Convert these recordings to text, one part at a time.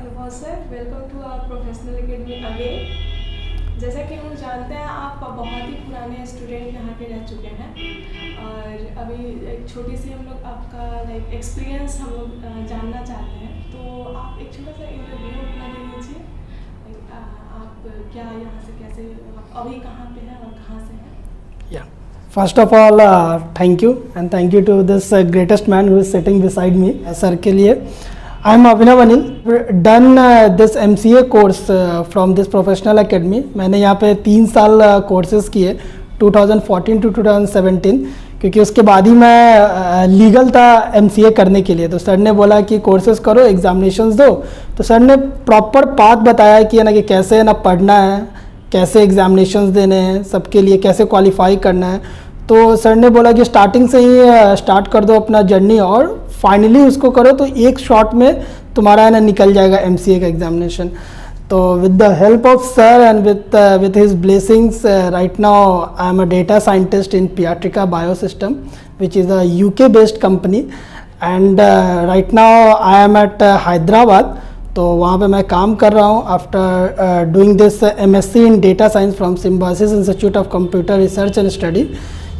अनुभव sir, welcome to our professional academy again. जैसा कि हम जानते हैं आप बहुत ही पुराने स्टूडेंट यहाँ के रह चुके हैं और अभी एक छोटी सी हम लोग आपका एक्सपीरियंस हम लोग जानना चाहते हैं। तो आप एक छोटा सा इंटरव्यू अपना दे दीजिए। आप क्या यहाँ से कैसे, आप अभी कहाँ पे हैं और कहाँ से हैं? Yeah. First of all, thank you and thank you to this greatest man who is sitting beside me. Sir के लिए I am Abhinav Anil. Done this MCA course from this professional academy. मैंने यहाँ पे 3 साल courses किए 2014 to 2017, क्योंकि उसके बाद ही मैं लीगल था MCA करने के लिए। तो सर ने बोला कि कोर्सेज करो, एग्जामिनेशंस दो। तो सर ने प्रॉपर पाथ बताया कि है ना कि कैसे है ना पढ़ना है, कैसे एग्जामिनेशंस देने हैं, सबके लिए कैसे क्वालिफाई करना है। तो सर ने बोला कि स्टार्टिंग से ही स्टार्ट कर दो अपना जर्नी और फाइनली उसको करो तो एक शॉट में तुम्हारा है ना निकल जाएगा MCA का एग्जामिनेशन। तो with the help of sir and with his blessings, right now I am a data scientist in Piatrica Biosystem, which is a UK based company, and right now I am at Hyderabad. तो वहाँ पे मैं काम कर रहा हूँ after doing this MSc in data science from symbiosis institute of computer research and study.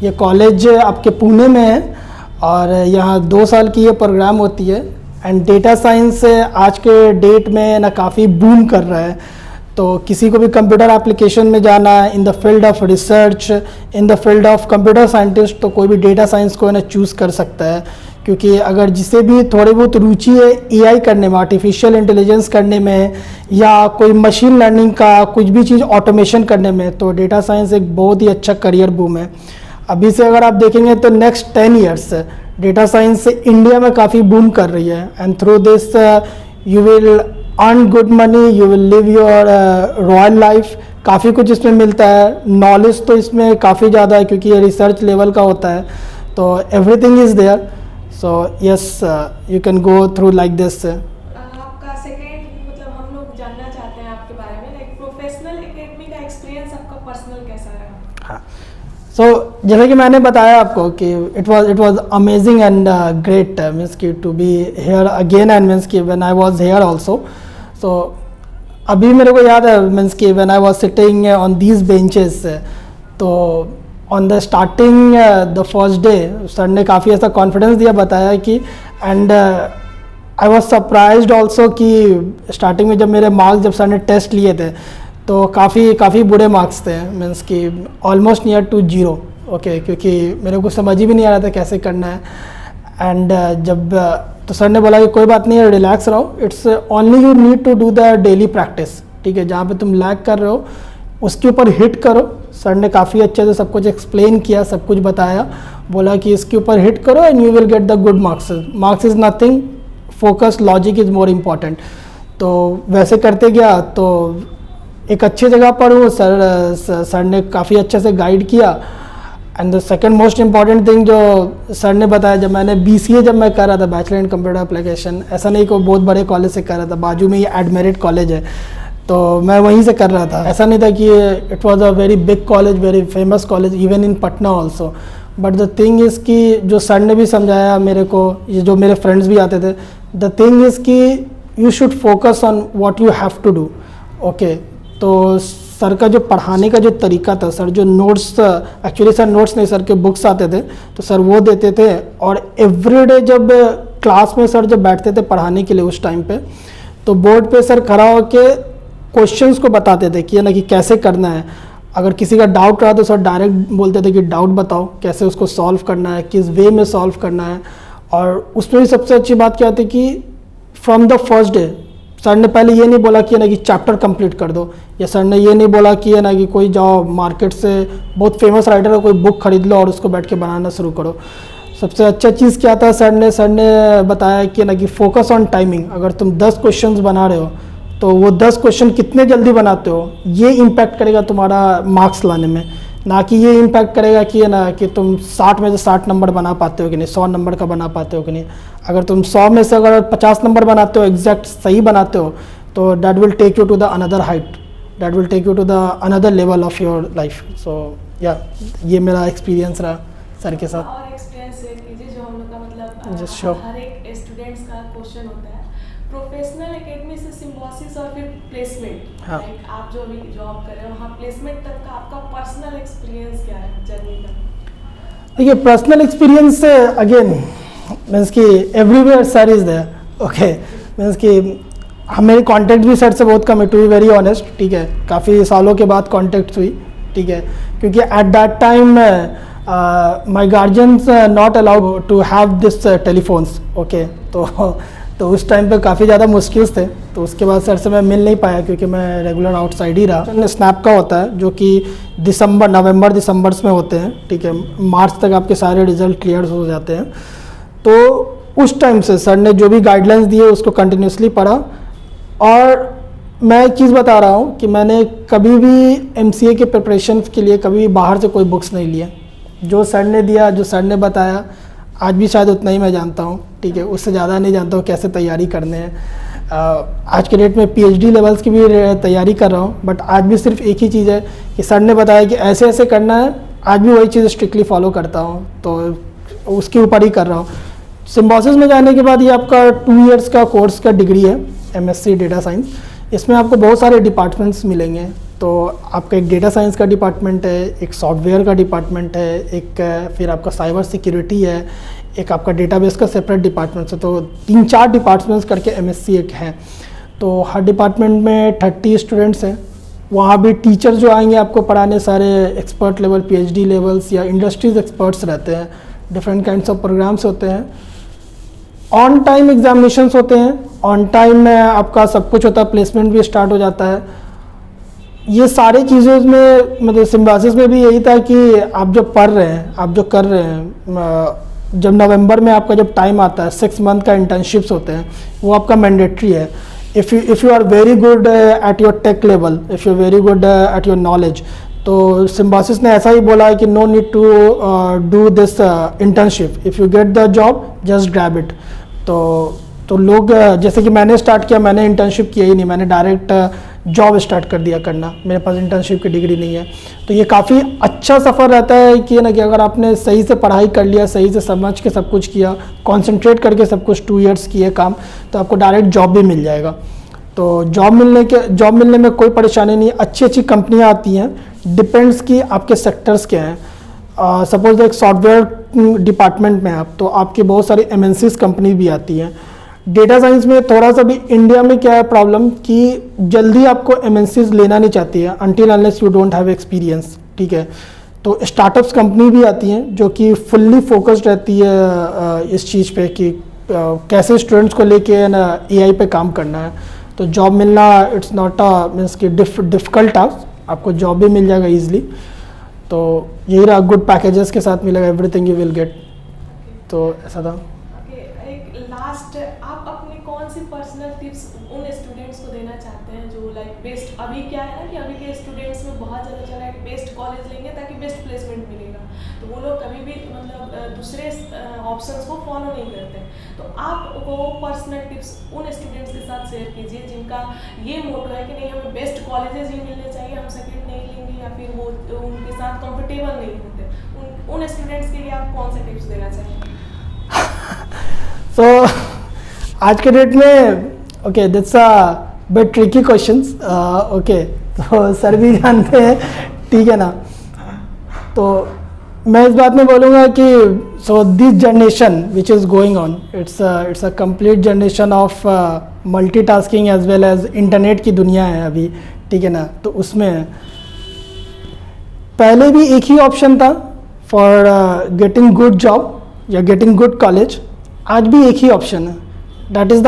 ये college आपके पुणे में है और यहाँ 2 साल की ये प्रोग्राम होती है। एंड डेटा साइंस आज के डेट में ना काफ़ी बूम कर रहा है। तो किसी को भी कंप्यूटर एप्लीकेशन में जाना है, in the field of research, in the field of computer scientist, तो कोई भी डेटा साइंस को है ना चूज़ कर सकता है। क्योंकि अगर जिसे भी थोड़ी बहुत रुचि है AI करने में, आर्टिफिशियल इंटेलिजेंस करने में, या कोई मशीन लर्निंग का कुछ भी चीज़ ऑटोमेशन करने में, तो डेटा साइंस एक बहुत ही अच्छा करियर बूम है। अभी से अगर आप देखेंगे तो next 10 years data science India में काफ़ी बूम कर रही है। And through this you will earn good money, you will live your royal life. काफ़ी कुछ इसमें मिलता है, नॉलेज तो इसमें काफ़ी ज़्यादा है क्योंकि ये रिसर्च लेवल का होता है। तो everything is there. So yes, you can go through like this. आपका सेकेंड मतलब हम लोग जानना चाहते हैं आपके बारे में, प्रोफेशनल एकेडमी का एक्सपीरियंस आपका पर्सनल कैसा रहा? हाँ, so जैसे कि मैंने बताया आपको कि it was amazing and great, means कि to be here again and means कि when I was here also. So अभी मेरे को याद है means कि when I was sitting on these benches, तो on the starting the first day sir ने काफ़ी ऐसा कॉन्फिडेंस दिया, बताया कि and I was surprised also कि स्टार्टिंग में जब मेरे मार्क्स जब सर ने टेस्ट लिए थे तो काफ़ी बुरे मार्क्स थे, मीन्स कि ऑलमोस्ट नियर टू 0। ओके, क्योंकि मेरे को समझ ही भी नहीं आ रहा था कैसे करना है। एंड जब तो सर ने बोला कि कोई बात नहीं है, रिलैक्स रहो, it's only you need to do the daily practice. ठीक है, जहाँ पे तुम लैग कर रहे हो उसके ऊपर हिट करो। सर ने काफ़ी अच्छे से सब कुछ एक्सप्लेन किया, सब कुछ बताया, बोला कि इसके ऊपर हिट करो and you will get the good marks. Marks is nothing, focus, logic is more important. तो वैसे करते गया तो एक अच्छी जगह पर हूँ। सर ने काफ़ी अच्छे से गाइड किया। And the second most important thing जो सर ने बताया, जब मैंने BCA जब मैं कर रहा था, बैचलर इन कंप्यूटर एप्लीकेशन, ऐसा नहीं कि बहुत बड़े कॉलेज से कर रहा था, बाजू में ये एडमेरिट कॉलेज है तो मैं वहीं से कर रहा था। ऐसा नहीं था कि it was a very big college, very famous college, even in Patna also. But the thing is कि जो सर ने भी समझाया मेरे को, ये जो मेरे फ्रेंड्स भी आते थे, द थिंग इज़ कि you should focus on what you have to do. Okay, तो सर का जो पढ़ाने का जो तरीका था, सर जो नोट्स, एक्चुअली सर नोट्स नहीं, सर के बुक्स आते थे तो सर वो देते थे। और एवरीडे जब क्लास में सर जब बैठते थे पढ़ाने के लिए उस टाइम पे, तो बोर्ड पे सर खड़ा होकर क्वेश्चंस को बताते थे कि है ना कि कैसे करना है। अगर किसी का डाउट रहा तो सर डायरेक्ट बोलते थे कि डाउट बताओ, कैसे उसको सॉल्व करना है, किस वे में सॉल्व करना है। और उसमें भी सबसे अच्छी बात क्या थी कि from the first day sir ने पहले ये नहीं बोला कि है ना कि चैप्टर कंप्लीट कर दो, या सर ने ये नहीं बोला कि है ना कि कोई जाओ मार्केट से बहुत फेमस राइटर का कोई बुक खरीद लो और उसको बैठ के बनाना शुरू करो। सबसे अच्छा चीज़ क्या था, सर ने बताया कि ना कि फोकस ऑन टाइमिंग। अगर तुम 10 क्वेश्चंस बना रहे हो तो वो 10 क्वेश्चन कितने जल्दी बनाते हो, ये इम्पैक्ट करेगा तुम्हारा मार्क्स लाने में, ना कि ये इम्पैक्ट करेगा कि है ना कि तुम 60 में से 60 नंबर बना पाते हो कि नहीं, 100 नंबर का बना पाते हो कि नहीं। अगर तुम 100 में से अगर 50 नंबर बनाते हो, एग्जैक्ट सही बनाते हो, तो that will take you to the another height, that will take you to the another level of your life. So या ये मेरा एक्सपीरियंस रहा सर के साथ। और एक्सपीरियंस शेयर कीजिए जो हम लोग का मतलब Just sure. हर एक स्टूडेंट्स का क्वेश्चन होता है, प्रोफेशनल एकेडमी से सिम्बोसिस और फिर प्लेसमेंट, हाँ। लाइक आप जो अभी जॉब कर रहे हो वहाँ प्लेसमेंट तक का आपका पर्सनल एक्सपीरियंस क्या है जर्नी का? देखिए पर्सनल एक्सपीरियंस अगेन मीन्स कि everywhere sir is there, okay, means कि हम मेरी कांटेक्ट भी सर से बहुत कम है, टू बी वेरी ऑनेस्ट, ठीक है, काफ़ी सालों के बाद कांटेक्ट हुई, ठीक है, क्योंकि at that time my guardians not allowed to have this telephones, okay, तो उस टाइम पे काफ़ी ज़्यादा मुश्किल थे, तो उसके बाद सर से मैं मिल नहीं पाया क्योंकि मैं रेगुलर आउटसाइड ही रहा। स्नैप का होता है जो कि नवंबर दिसंबर्स में होते हैं, ठीक है, मार्च तक आपके सारे रिजल्ट क्लियर हो जाते हैं। तो उस टाइम से सर ने जो भी गाइडलाइंस दिए उसको कंटिन्यूसली पढ़ा, और मैं एक चीज़ बता रहा हूँ कि मैंने कभी भी MCA के प्रिपरेशन के लिए कभी बाहर से कोई बुक्स नहीं लिए। जो सर ने दिया, जो सर ने बताया, आज भी शायद उतना ही मैं जानता हूँ, ठीक है, उससे ज़्यादा नहीं जानता हूँ कैसे तैयारी करने हैं। आज के डेट में PhD लेवल्स की भी तैयारी कर रहा हूँ, बट आज भी सिर्फ एक ही चीज़ है कि सर ने बताया कि ऐसे ऐसे करना है, आज भी वही चीज़ स्ट्रिक्टली फॉलो करता हूँ, तो उसके ऊपर ही कर रहा हूँ। सिम्बोसिस में जाने के बाद ये आपका 2 इयर्स का कोर्स का डिग्री है, MSc डेटा साइंस। इसमें आपको बहुत सारे डिपार्टमेंट्स मिलेंगे, तो आपका एक डेटा साइंस का डिपार्टमेंट है, एक सॉफ्टवेयर का डिपार्टमेंट है, एक फिर आपका साइबर सिक्योरिटी है, एक आपका डेटाबेस का सेपरेट डिपार्टमेंट है, तो 3-4 डिपार्टमेंट्स करके MSc एक हैं। तो हर डिपार्टमेंट में 30 स्टूडेंट्स हैं। वहाँ भी टीचर जो आएंगे आपको पढ़ाने सारे एक्सपर्ट लेवल, PhD लेवल्स या इंडस्ट्रीज एक्सपर्ट्स रहते हैं, डिफरेंट काइंड्स ऑफ प्रोग्राम्स होते हैं, ऑन टाइम एग्जामिनेशंस होते हैं, ऑन टाइम में आपका सब कुछ होता है, प्लेसमेंट भी स्टार्ट हो जाता है। ये सारी चीज़ें में मतलब सिम्बोसिस में भी यही था कि आप जो पढ़ रहे हैं, आप जो कर रहे हैं, जब नवंबर में आपका जब टाइम आता है, 6 मंथ का इंटर्नशिप्स होते हैं, वो आपका मैंडेटरी है। If you are very good at your tech level, if you very good at your knowledge, तो सिम्बोसिस ने ऐसा ही बोला है कि no need to do this internship, if you get the job just grab it. तो लोग जैसे कि मैंने स्टार्ट किया, मैंने इंटर्नशिप किया ही नहीं, मैंने डायरेक्ट जॉब स्टार्ट कर दिया करना, मेरे पास इंटर्नशिप की डिग्री नहीं है। तो ये काफ़ी अच्छा सफ़र रहता है कि ना, कि अगर आपने सही से पढ़ाई कर लिया, सही से समझ के सब कुछ किया, कंसंट्रेट करके सब कुछ 2 इयर्स किए काम, तो आपको डायरेक्ट जॉब भी मिल जाएगा। तो जॉब मिलने में कोई परेशानी नहीं, अच्छी अच्छी कंपनियाँ आती हैं, डिपेंड्स कि आपके सेक्टर्स क्या हैं। सपोज एक सॉफ्टवेयर डिपार्टमेंट में आप, तो आपकी बहुत सारी MNCs कंपनी भी आती हैं। डेटा साइंस में थोड़ा सा भी इंडिया में क्या है प्रॉब्लम कि जल्दी आपको MNCs लेना नहीं चाहती है until unless you don't have experience, ठीक है। तो स्टार्टअप्स कंपनी भी आती हैं जो कि फुल्ली फोकस्ड रहती है इस चीज़ पे कि कैसे स्टूडेंट्स को लेके ना AI पे काम करना है। तो जॉब मिलना इट्स नॉट अ मीन्स कि डिफ़िकल्ट टास्क, आपको जॉब भी मिल जाएगा ईजिली। तो यही रहा, गुड पैकेजेस के साथ मिलेगा, एवरीथिंग यू विल गेट। तो ऐसा था। एक लास्ट, आप अपनी कौन सी पर्सनल टिप्स उन स्टूडेंट्स को देना चाहते हैं जो लाइक बेस्ट, अभी क्या है ना कि अभी के स्टूडेंट्स में बहुत ज़्यादा चला है बेस्ट कॉलेज लेंगे ताकि बेस्ट प्लेसमेंट मिलेगा, तो वो लोग कभी भी मतलब दूसरे ऑप्शंस को फॉलो नहीं करते। तो आप वो पर्सनल टिप्स उन स्टूडेंट्स के साथ शेयर कीजिए जिनका ये मोटो है कि नहीं हमें बेस्ट कॉलेजेस ही मिलने चाहिए, हम सेकेंड नहीं लेंगे, या फिर वो उनके साथ कंफर्टेबल नहीं होते। उन स्टूडेंट्स के लिए आप कौन से टिप्स देना चाहेंगे? So, आज के डेट में okay that's a bit tricky questions, okay, तो सर भी जानते हैं, ठीक है ना। तो मैं इस बात में बोलूँगा कि so this generation which is going on, it's a complete generation of multitasking as well as internet की दुनिया है अभी, ठीक है ना। तो उसमें पहले भी एक ही ऑप्शन था फॉर गेटिंग गुड जॉब या गेटिंग गुड कॉलेज, आज भी एक ही ऑप्शन है, that is the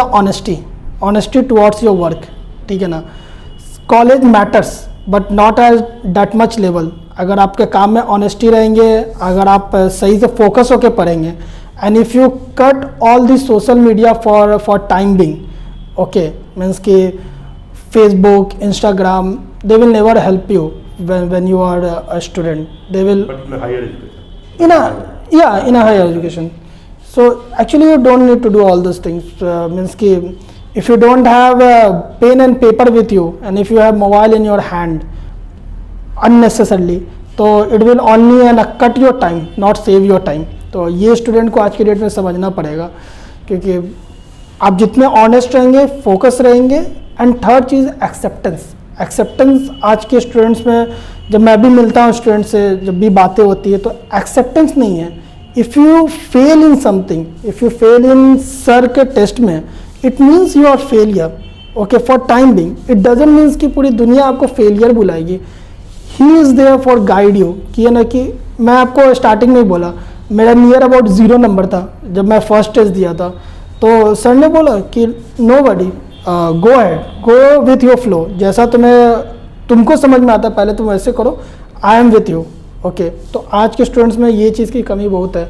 honesty towards your work, ठीक है ना। College matters but not as that much level. अगर आपके काम में ऑनेस्टी रहेंगे, अगर आप सही से फोकस होकर पढ़ेंगे, and if you cut all this social media for time being, okay, means कि Facebook, Instagram, they will never help you when you are a student. They will, but in a higher education, in a higher education. So actually you don't need to do all those things, means ki if you don't have a pen and paper with you and if you have mobile in your hand unnecessarily, तो it will only cut your time, not save your time. तो ये student को आज की date में समझना पड़ेगा, क्योंकि आप जितने ऑनेस्ट रहेंगे, फोकस रहेंगे, and third cheese acceptance. Acceptance आज के स्टूडेंट्स में, जब मैं भी मिलता हूँ स्टूडेंट से, जब भी बातें होती है तो एक्सेप्टेंस नहीं है। If you fail in something, if you fail in sir के टेस्ट में, it means you are failure, okay, for time being. It doesn't means कि पूरी दुनिया आपको फेलियर बुलाएगी। He is there for guide you. कि है ना, कि मैं आपको स्टार्टिंग में ही बोला, मेरा नियर अबाउट 0 नंबर था जब मैं फर्स्ट टेस्ट दिया था, तो सर ने बोला कि no buddy, go ahead, go with your flow, जैसा तुमको समझ में आता है पहले तुम वैसे करो, I am with you, okay. तो आज के स्टूडेंट्स में ये चीज़ की कमी बहुत है,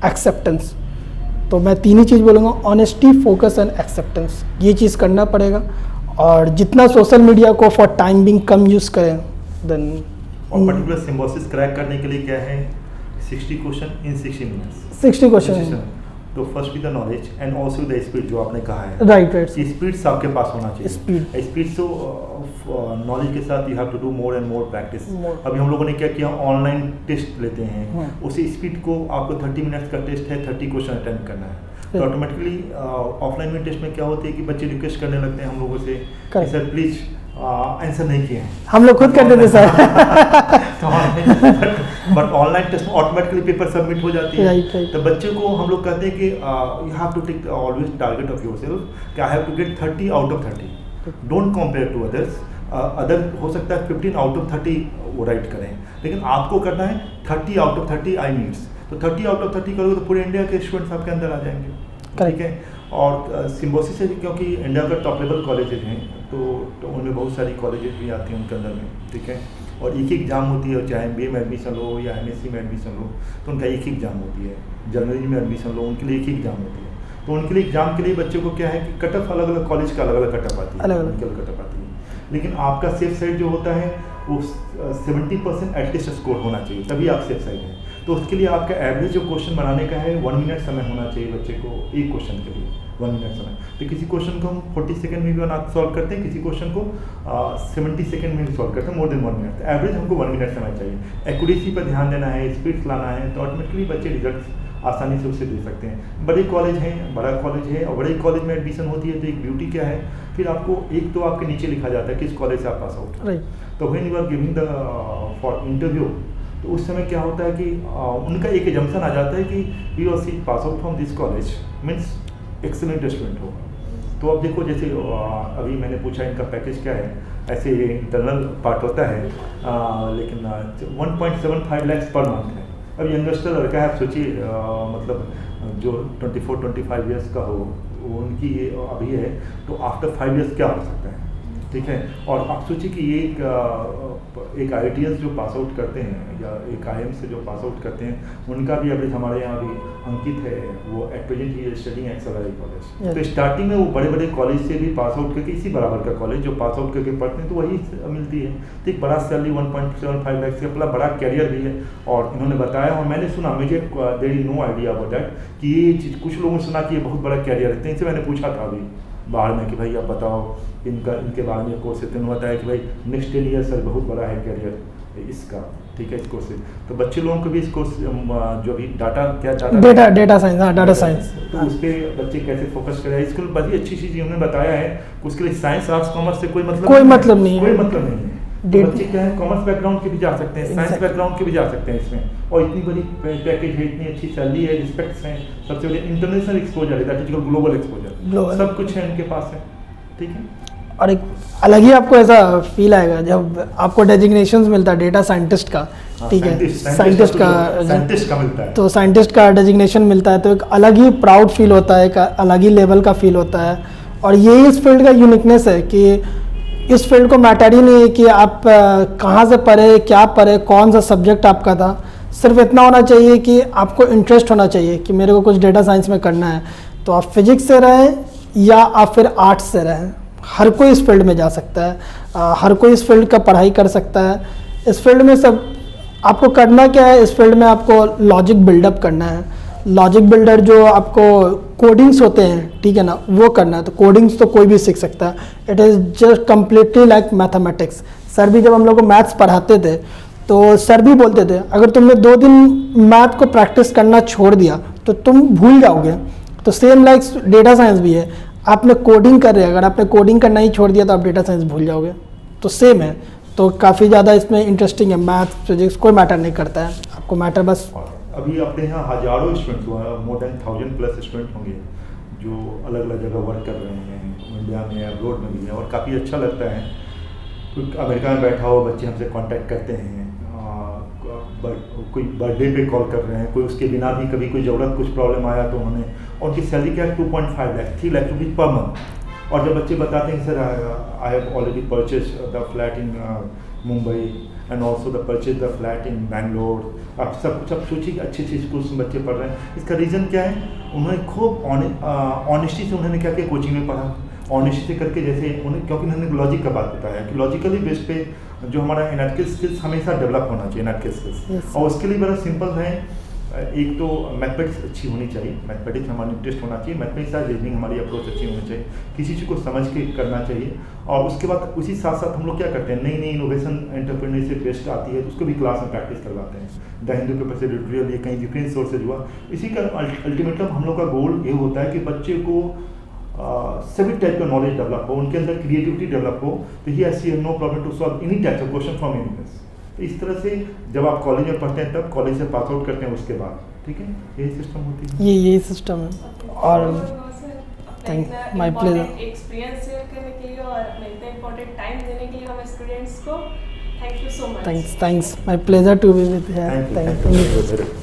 एक्सेप्टेंस। तो मैं 3 ही चीज़ बोलूँगा, ऑनेस्टी, फोकस एंड एक्सेप्टेंस। ये चीज़ करना पड़ेगा, और जितना सोशल मीडिया को for time Bing come use करें, देन। और पर्टिकुलर सिम्बोसिस क्रैक करने के लिए क्या है, 60 क्वेश्चन इन 60 मिनट्स। 60 क्वेश्चन। तो फर्स्ट भी the knowledge and also the speed, जो आपने कहा है, राइट राइट। स्पीड आपके पास होना चाहिए। स्पीड तो नॉलेज के साथ you have to do more and more practice. अभी हम लोगों ने क्या किया, ऑनलाइन टेस्ट लेते हैं, उसी स्पीड को आपको 30 मिनट्स का टेस्ट है, 30 क्वेश्चन अटेंड करना है। तो ऑटोमेटिकली ऑफलाइन में टेस्ट में क्या होती है कि बच्चे रिक्वेस्ट करने लगते हैं हम लोगों से कि सर प्लीज आंसर नहीं किए हैं, हम लोग खुद करते थे सर। बट ऑनलाइन टेस्ट में ऑटोमेटिकली पेपर सबमिट हो जाती है। Right right. तो बच्चे को हम लोग कहते हैं कि you have to take always target of yourself कि I have to get 30 out of 30। Don't compare to others. Other हो सकता है 15 आउट ऑफ 30 वो राइट करें, लेकिन आपको करना है 30 आउट ऑफ 30 आई नीड्स। तो 30 आउट ऑफ 30 करोगे तो पूरे इंडिया के स्टूडेंट्स आपके अंदर आ जाएंगे, ठीक है। और सिम्बोसिस से, क्योंकि इंडिया का टॉप लेवल कॉलेजेज हैं, तो उनमें बहुत सारी कॉलेजेज भी आती हैं उनके अंदर में, ठीक है। और एक एग्ज़ाम होती है, चाहे MBA में एडमिशन लो या MSc में एडमिशन लो, तो उनका एक एग्ज़ाम होती है। जर्नलिज्म में एडमिशन लो, उनके लिए एक एग्ज़ाम होती है। तो उनके लिए एग्ज़ाम के लिए बच्चों को क्या है कि कट ऑफ अलग अलग कॉलेज का अलग अलग कट ऑफ आती है, अलग कट ऑफ आती है। लेकिन आपका सेफ साइड जो होता है वो 70% एटलीस्ट स्कोर होना चाहिए, तभी आप सेफ साइड हैं। तो उसके लिए आपका एवरेज जो क्वेश्चन बनाने का है 1 मिनट समय होना चाहिए बच्चे को, एक क्वेश्चन के लिए 1 मिनट समय। तो किसी क्वेश्चन को हम 40 सेकंड में भी सॉल्व करते हैं, किसी क्वेश्चन को 70 सेकंड में भी सॉल्व करते हैं, मोर देन 1 मिनट। एवरेज हमको 1 मिनट समय चाहिए। एक्यूरेसी पर ध्यान देना है, स्पीड लाना है, तो ऑटोमेटिकली बच्चे रिजल्ट आसानी से उससे दे सकते हैं। बड़े कॉलेज हैं, बड़ा कॉलेज है, और बड़े कॉलेज में एडमिशन होती है तो एक ब्यूटी क्या है, फिर आपको एक तो आपके नीचे लिखा जाता है किस कॉलेज से आप पास आउट। तो when you are giving the for interview, तो उस समय क्या होता है कि उनका एक एजम्पशन आ जाता है कि you are see pass out from this college means excellent student होगा। तो अब देखो, जैसे अभी मैंने पूछा इनका पैकेज क्या है, ऐसे इंटरनल पार्ट होता है, लेकिन 1.75 लाख पर मंथ है। अब यंगस्टर लड़का है, आप सोचिए, मतलब जो 24-25 ईयर्स का हो, उनकी ये अभी है, तो आफ्टर 5 ईयर्स क्या हो सकता है, ठीक है। और आप सोचिए कि ये एक IITS जो पास आउट करते हैं या एक IIM से जो पास आउट करते हैं, उनका भी एवरेज हमारे यहाँ भी अंकित है, वो at present he studying auxiliary college. तो स्टार्टिंग में वो बड़े बड़े कॉलेज से भी पास आउट करके, इसी बराबर का कॉलेज जो पास आउट करके पढ़ते हैं, तो वही मिलती है। तो एक बड़ा सैलरी 1.75 लाख से अपना बड़ा कैरियर भी है। और इन्होंने बताया, और मैंने सुना, मुझे there is no idea about that कि ये चीज़ कुछ लोगों ने सुना कि ये बहुत बड़ा कैरियर है। तो इनसे मैंने पूछा था अभी बाहर में कि भाई आप बताओ इनके बारे में कोर्स है। तो उन्होंने बताया कि भाई नेक्स्ट 10 ईयर सर बहुत बड़ा है कैरियर इसका, ठीक है, इस कोर्स से। तो बच्चे लोगों को भी इस कोर्स जो भी डाटा साइंस, हाँ डाटा साइंस, तो उस पर बच्चे कैसे फोकस करें, इसको बड़ी अच्छी चीज़ उन्होंने बताया है। उसके लिए साइंस आर्ट्स कॉमर्स से कोई मतलब नहीं है। बच्चे क्या है, कॉमर्स बैकग्राउंड के भी जा सकते हैं, साइंस बैकग्राउंड के भी जा सकते हैं इसमें। और इतनी बड़ी पैकेज है, इतनी अच्छी सैलरी है, रिस्पेक्ट्स हैं, सबसे बड़ी इंटरनेशनल एक्सपोजर है, दैट इज ग्लोबल एक्सपोजर, सब कुछ है इनके पास है, ठीक है। और एक अलग ही आपको ऐसा फील आएगा जब आपको डेजिग्नेशंस मिलता है डेटा साइंटिस्ट का, ठीक है, साइंटिस्ट का मिलता है, तो साइंटिस्ट का डेजिग्नेशन मिलता है, तो एक अलग ही प्राउड फील होता है, एक अलग ही लेवल का फील होता है। और यही इस फील्ड का यूनिकनेस है कि इस फील्ड को मैटर ही नहीं है कि आप कहाँ से पढ़े, क्या पढ़े, कौन सा सब्जेक्ट आपका था। सिर्फ इतना होना चाहिए कि आपको इंटरेस्ट होना चाहिए कि मेरे को कुछ डेटा साइंस में करना है। तो आप फिजिक्स से रहें या आप फिर आर्ट्स से रहें, हर कोई इस फील्ड में जा सकता है, हर कोई इस फील्ड का पढ़ाई कर सकता है। इस फील्ड में सब आपको करना क्या है, इस फील्ड में आपको लॉजिक बिल्डअप करना है। लॉजिक बिल्डर जो आपको कोडिंग्स होते हैं, ठीक है ना, वो करना है। तो कोडिंग्स तो कोई भी सीख सकता है, it is just completely like mathematics. Sir भी जब हम लोग को मैथ्स पढ़ाते थे तो सर भी बोलते थे अगर तुमने 2 दिन मैथ को प्रैक्टिस करना छोड़ दिया तो तुम भूल जाओगे। तो सेम लाइक डेटा साइंस भी है, आपने कोडिंग कर रहे हैं, अगर आपने कोडिंग करना ही छोड़ दिया तो आप डेटा साइंस भूल जाओगे, तो सेम है। तो काफ़ी ज़्यादा इसमें इंटरेस्टिंग है, मैथ फिजिक्स कोई मैटर नहीं करता है, आपको मैटर बस। और अभी अपने यहाँ हज़ारों स्टूडेंट्स हुआ, मोर देन 1000+ स्टूडेंट होंगे जो अलग अलग जगह वर्क कर रहे हैं, इंडिया में अब्रॉड में भी है, और काफ़ी अच्छा लगता है। कोई अमेरिका में बैठा हो बच्चे हमसे कांटेक्ट करते हैं, कोई बर्थडे पे कॉल कर रहे हैं, कोई उसके बिना भी कभी कोई ज़रूरत कुछ प्रॉब्लम आया तो उन्होंने, और उनकी सैलरी क्या है 2.5 lakh 3 lakh rupees per month. और जब बच्चे बताते हैं sir I have already purchase the flat in Mumbai and also the purchase the flat in Bangalore, आप सब कुछ आप सोचिए अच्छे अच्छे स्कूल्स में बच्चे पढ़ रहे हैं। इसका रीज़न क्या है, उन्होंने खूब ऑनेस्टी से उन्होंने क्या किया, कोचिंग में पढ़ा, ऑनेस्टी से करके, जैसे उन्हें, क्योंकि उन्होंने लॉजिक का बात बताया कि लॉजिकली बेस पे जो हमारा एनालिटिकल स्किल्स हमेशा डेवलप होना चाहिए, एनालिटिकल स्किल्स। और उसके लिए बड़ा सिंपल है, एक तो मैथमेटिक्स अच्छी होनी चाहिए, मैथमेटिक्स हमारा इंटरेस्ट होना चाहिए, मैथमेटिक्स और रीजनिंग हमारी अप्रोच अच्छी होनी चाहिए, किसी चीज़ को समझ के करना चाहिए। और उसके बाद उसी साथ साथ हम लोग क्या करते हैं, नई नई इनोवेशन एंटरप्रेन्योरशिप बेस्ड आती है तो उसको भी क्लास में प्रैक्टिस करवाते हैं। द हिंदू पेपर से एडिटोरियल या कहीं डिफरेंट सोर्सेज हुआ, इसी का अल्टीमेटली हम लोग का गोल ये होता है कि बच्चे को सभी टाइप का नॉलेज डेवलप हो, उनके अंदर क्रिएटिविटी डेवलप हो, तो ही has no problem to solve any type of question from universe. तो इस तरह से जब आप कॉलेज में पढ़ते हैं तब कॉलेज से पास आउट करते हैं उसके बाद, ठीक है, यही सिस्टम होती है। यही सिस्टम है। और thank my pleasure experience share करने के लिए और अपना इतना इम्पोर्टेंट टाइम देने के लिए हमें स्टूडेंट्स को thank you so much. Thanks my pleasure to be with here. Thank you.